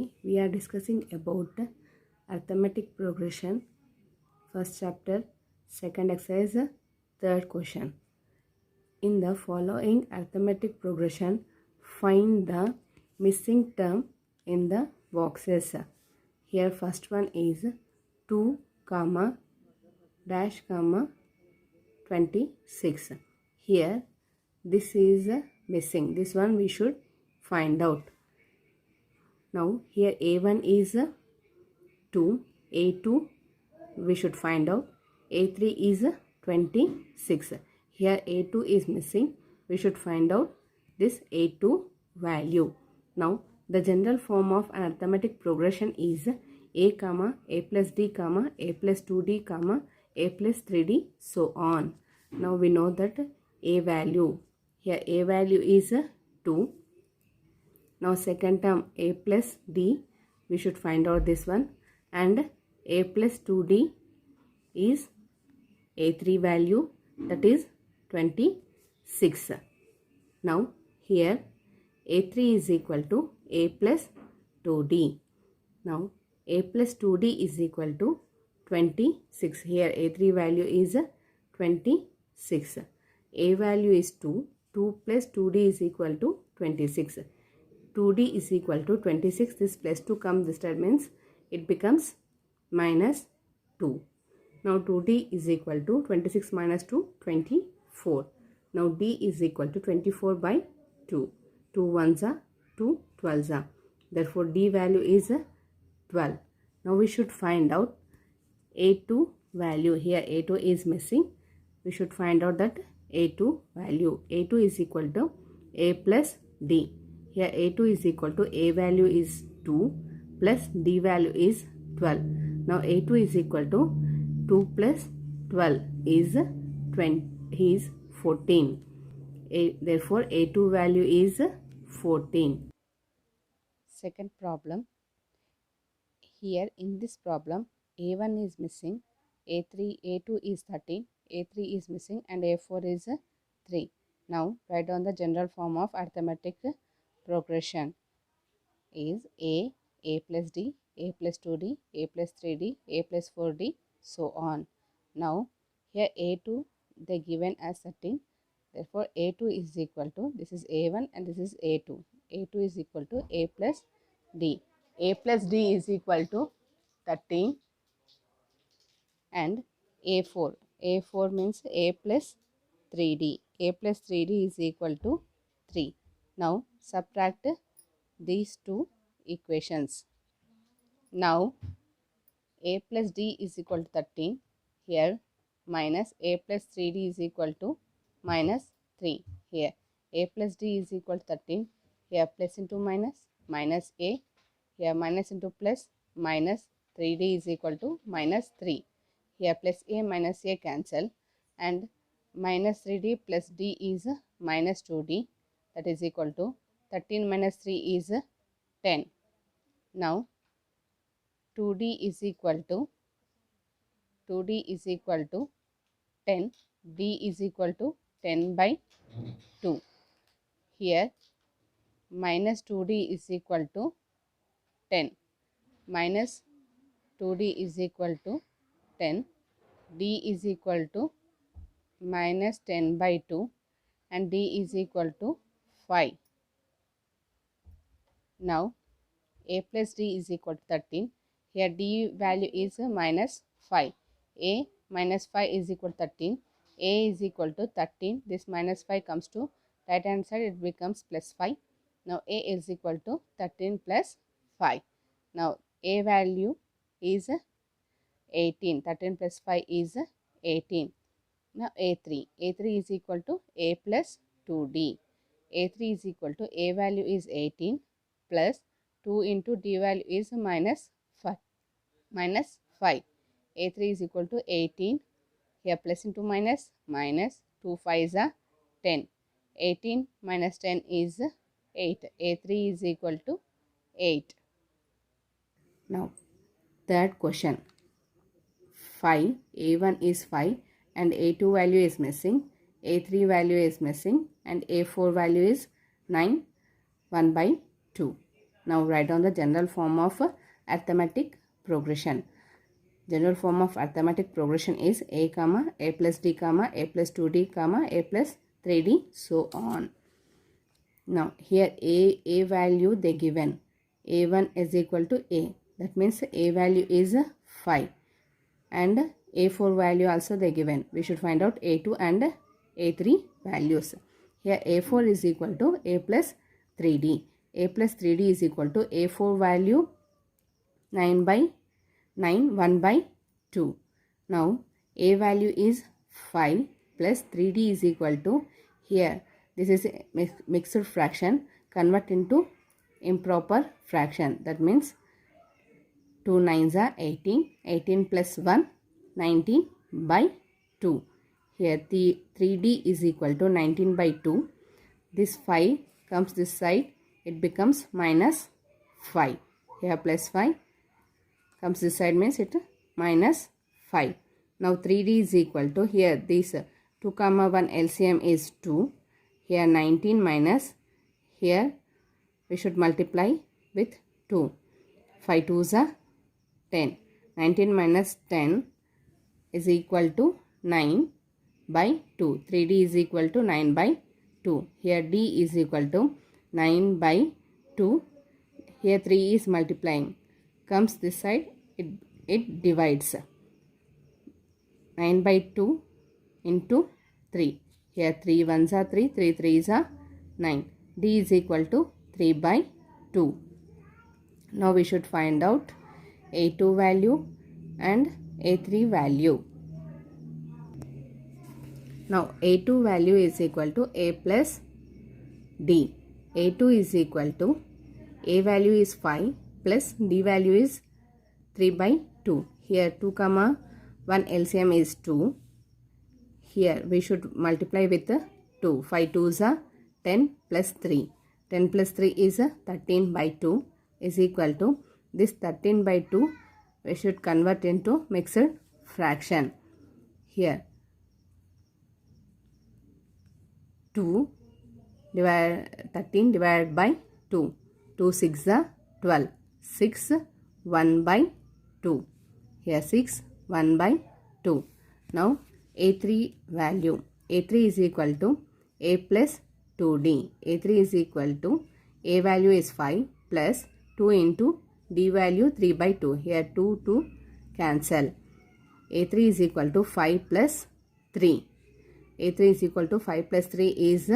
Today we are discussing about arithmetic progression, first chapter, second exercise, third question. In the following arithmetic progression, find the missing term in the boxes. Here first one is 2 comma dash comma 26. Here this is missing. This one we should find out. Now here A1 is 2, A2 we should find out, A3 is 26. Here A2 is missing. We should find out this A2 value. Now the general form of an arithmetic progression is A comma A plus D comma A plus 2D comma A plus 3D, so on. Now we know that A value, here A value is 2. Now second term A plus D, we should find out this one, and A plus 2D is A3 value, that is 26. Now here A3 is equal to A plus 2D. Now A plus 2D is equal to 26. Here A3 value is 26. A value is 2. 2 plus 2D is equal to 26. 2D is equal to 26. This plus 2 comes this time, means it becomes minus 2. Now 2D is equal to 26 minus 2, 24. Now D is equal to 24 by 2. 2 ones are 2 12s are. Therefore D value is 12. Now we should find out A2 value. Here A2 is missing. We should find out that A2 value. A2 is equal to A plus D. Here A2 is equal to A value is 2 plus D value is 12. Now A2 is equal to 2 plus 12 is 14. Therefore A2 value is 14. Second problem. Here in this problem A1 is missing, A2 is 13, A3 is missing, and A4 is 3. Now write down the general form of arithmetic progression is A plus D, A plus 2D, A plus 3D, A plus 4D, so on. Now here A2 they given as 13. Therefore A2 is equal to, this is A1 and this is A2. A2 is equal to A plus D. A plus D is equal to 13 and A4. A4 means A plus 3D. A plus 3D is equal to 3. Now subtract these two equations. Now A plus D is equal to 13. Here minus A plus 3D is equal to minus 3. Here A plus D is equal to 13. Here plus into minus, minus A. Here minus into plus, minus 3D is equal to minus 3. Here plus A minus A cancel, and minus 3D plus D is minus 2D, that is equal to 13 minus 3 is 10. Now 2D is equal to 10. D is equal to 10 by 2. Here minus 2D is equal to 10. Minus 2D is equal to 10. D is equal to minus 10 by 2, and D is equal to 5. Now A plus D is equal to 13. Here D value is minus 5. A minus 5 is equal to 13. A is equal to 13. This minus 5 comes to right hand side, it becomes plus 5. Now A is equal to 13 plus 5. Now A value is 18. 13 plus 5 is 18. Now A3. A3 is equal to A plus 2D. A3 is equal to A value is 18 plus 2 into D value is minus 5. Minus 5. A3 is equal to 18. Here plus into minus, minus 2 5s are 10. 18 minus 10 is 8. A3 is equal to 8. Now third question. 5. A1 is 5 and A2 value is missing. A3 value is missing and A4 value is 9. 1 by 2. Now write down the general form of arithmetic progression. General form of arithmetic progression is a comma a plus d comma a plus 2d comma a plus 3d, so on. Now here a value they given, a1 is equal to a, that means a value is 5, and a4 value also they given. We should find out a2 and a3 values. Here a4 is equal to a plus 3d. A plus 3d is equal to a4 value 9 by 9, 1 by 2. Now a value is 5 plus 3d is equal to, here this is a mixed fraction, convert into improper fraction. That means 2 9s are 18, 18 plus 1, 19 by 2. Here the 3d is equal to 19 by 2. This 5 comes this side, it becomes minus 5. Here plus 5 comes this side, means it minus 5. Now 3d is equal to, here this 2 comma 1 LCM is 2. Here 19 minus, here we should multiply with 2. 5 2s are 10. 19 minus 10 is equal to 9 by 2. 3d is equal to 9 by 2. Here d is equal to 9 by 2. Here 3 is multiplying. Comes this side, it divides. 9 by 2 into 3. Here 3 1s are 3, 3 3s are 9. D is equal to 3 by 2. Now we should find out a2 value and a3 value. Now a2 value is equal to a plus d. a2 is equal to, a value is 5 plus d value is 3 by 2. Here 2 comma 1 LCM is 2. Here we should multiply with 2. 5 2s are 10 plus 3. 10 plus 3 is 13 by 2 is equal to, this 13 by 2 we should convert into mixed fraction. Here 2 13 divided by 2. 2 6 are 12. 6 1 by 2. Here 6 1 by 2. Now a3 value. a3 is equal to a plus 2d. a3 is equal to, a value is 5 plus 2 into d value 3 by 2. Here 2 to cancel. a3 is equal to 5 plus 3. a3 is equal to 5 plus 3 is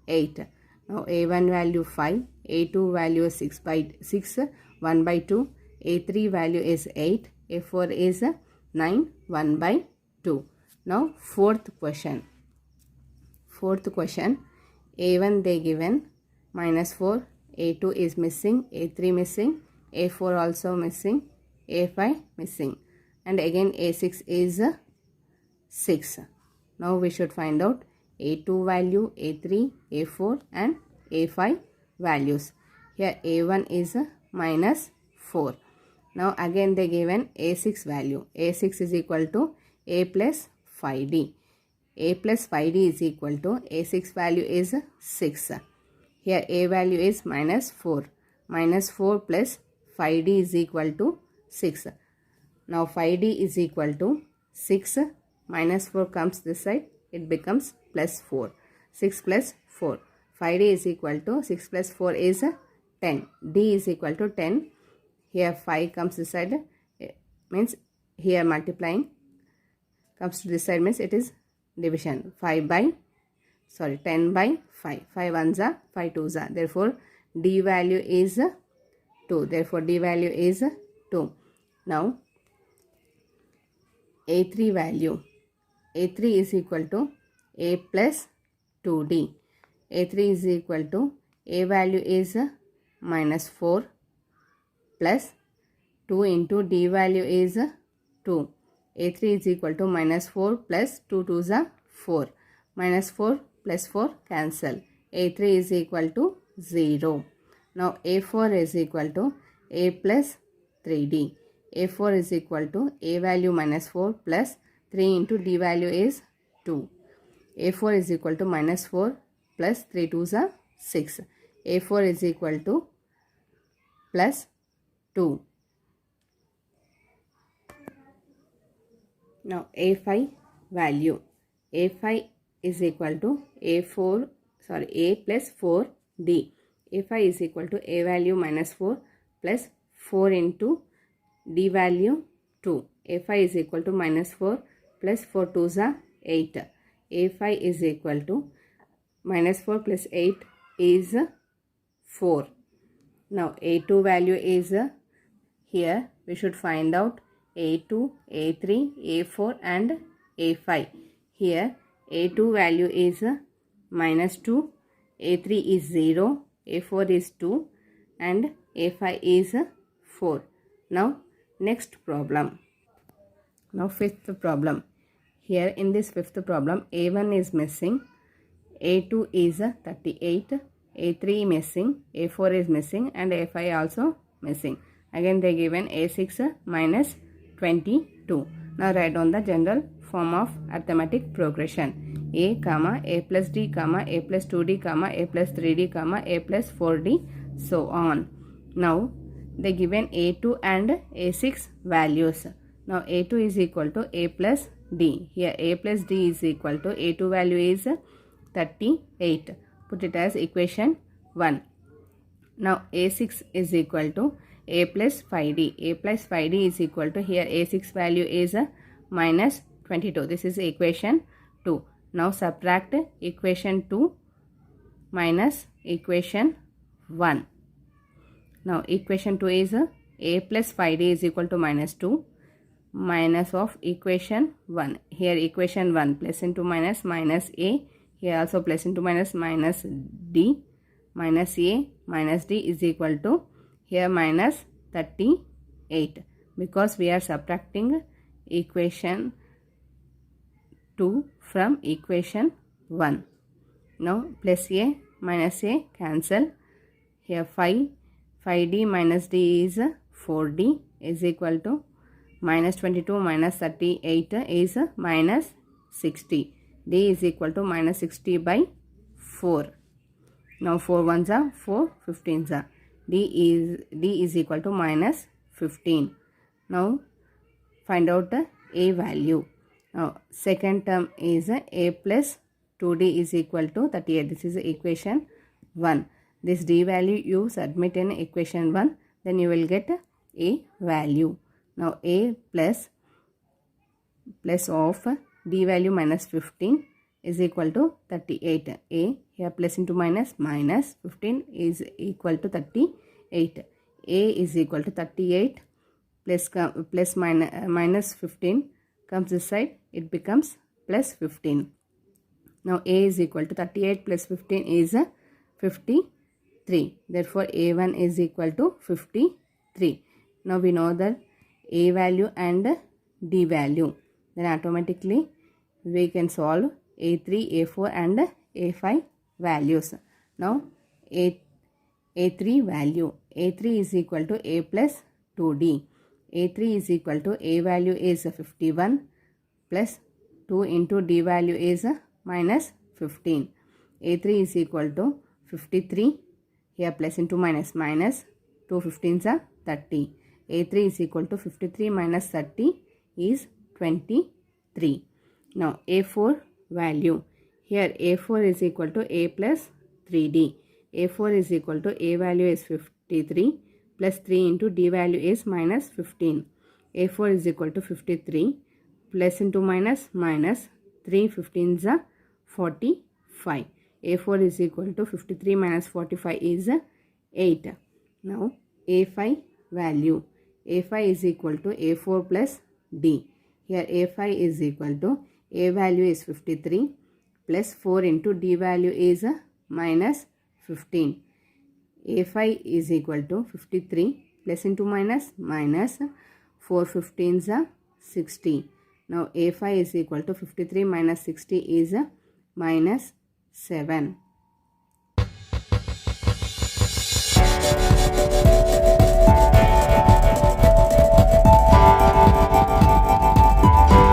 8. Now a1 value 5, a2 value is 6 by 6, 1 by 2, a3 value is 8, a4 is 9, 1 by 2. Now fourth question. A1 they given minus 4, a2 is missing, a3 missing, a4 also missing, a5 missing, and again a6 is 6. Now we should find out a2 value, a3, a4 and a5 values. Here a1 is minus 4. Now again they given a6 value. a6 is equal to a plus 5d. a plus 5d is equal to, a6 value is 6. Here a value is minus 4. Minus 4 plus 5d is equal to 6. Now 5d is equal to 6. Minus 4 comes this side, it becomes plus 4. 6 plus 4. 5d is equal to, 6 plus 4 is 10. D is equal to 10. Here 5 comes this side, means here multiplying, comes to this side means it is division. 10 by 5. 5 1s are 5 2s are. Therefore D value is 2. Therefore D value is 2. Now A3 value. A3 is equal to A plus 2D. A3 is equal to, A value is minus 4 plus 2 into D value is 2. A3 is equal to minus 4 plus 2 2s are 4. Minus 4 plus 4 cancel. A3 is equal to 0. Now A4 is equal to A plus 3D. A4 is equal to A value minus 4 plus 3 into D value is 2. A4 is equal to minus 4 plus 3 2s are 6. A4 is equal to plus 2. Now A5 value. A5 is equal to A plus 4D. A5 is equal to A value minus 4 plus 4 into D value 2. A5 is equal to minus 4 plus 4 2s are 8. A5 is equal to minus 4 plus 8 is 4. Now A2 value is here we should find out A2, A3, A4 and A5. Here A2 value is minus 2, A3 is 0, A4 is 2 and A5 is 4. Now next problem. Now fifth problem. Here in this fifth problem A1 is missing, A2 is 38, A3 missing, A4 is missing and A5 also missing. Again they given A6 minus 22. Now write down the general form of arithmetic progression. A comma A plus D comma A plus 2D comma A plus 3D comma A plus 4D so on. Now they given A2 and A6 values. Now A2 is equal to A plus D. Here A plus D is equal to A2 value is 38. Put it as equation 1. Now A6 is equal to A plus 5D. A plus 5D is equal to here A6 value is minus 22. This is equation 2. Now subtract equation 2 minus equation 1. Now equation 2 is A plus 5D is equal to minus 2 minus of equation 1. Here equation 1 plus into minus minus A. Here also plus into minus minus D minus A minus D is equal to here minus 38 because we are subtracting equation 2 from equation 1. Now plus A minus A cancel. Here 5D minus D is 4D is equal to minus 22 minus 38 is minus 60. D is equal to minus 60 by 4. Now 4 ones are 4 15s are. D is equal to minus 15. Now find out the A value. Now second term is A plus 2D is equal to 38. This is equation 1. This D value you submit in equation 1, then you will get A value. Now A plus of D value minus 15 is equal to 38. A here plus into minus minus 15 is equal to 38. A is equal to 38 plus minus 15 comes this side, it becomes plus 15. Now A is equal to 38 plus 15 is 53. Therefore A1 is equal to 53. Now we know that A value and D value. Then automatically we can solve A3, A4 and A5 values. Now A3 value. A3 is equal to A plus 2D. A3 is equal to A value is 51 plus 2 into D value is minus 15. A3 is equal to 53. Here plus into minus minus 2 15s are 30. A3 is equal to 53 minus 30 is 23. Now A4 value. Here A4 is equal to A plus 3D. A4 is equal to A value is 53 plus 3 into D value is minus 15. A4 is equal to 53 plus into minus minus 3 15s are 45. A4 is equal to 53 minus 45 is 8. Now A5 value. A5 is equal to A4 plus D. Here A5 is equal to A value is 53 plus 4 into D value is minus 15. A5 is equal to 53 plus into minus minus 4 15s are 60. Now A5 is equal to 53 minus 60 is minus 7.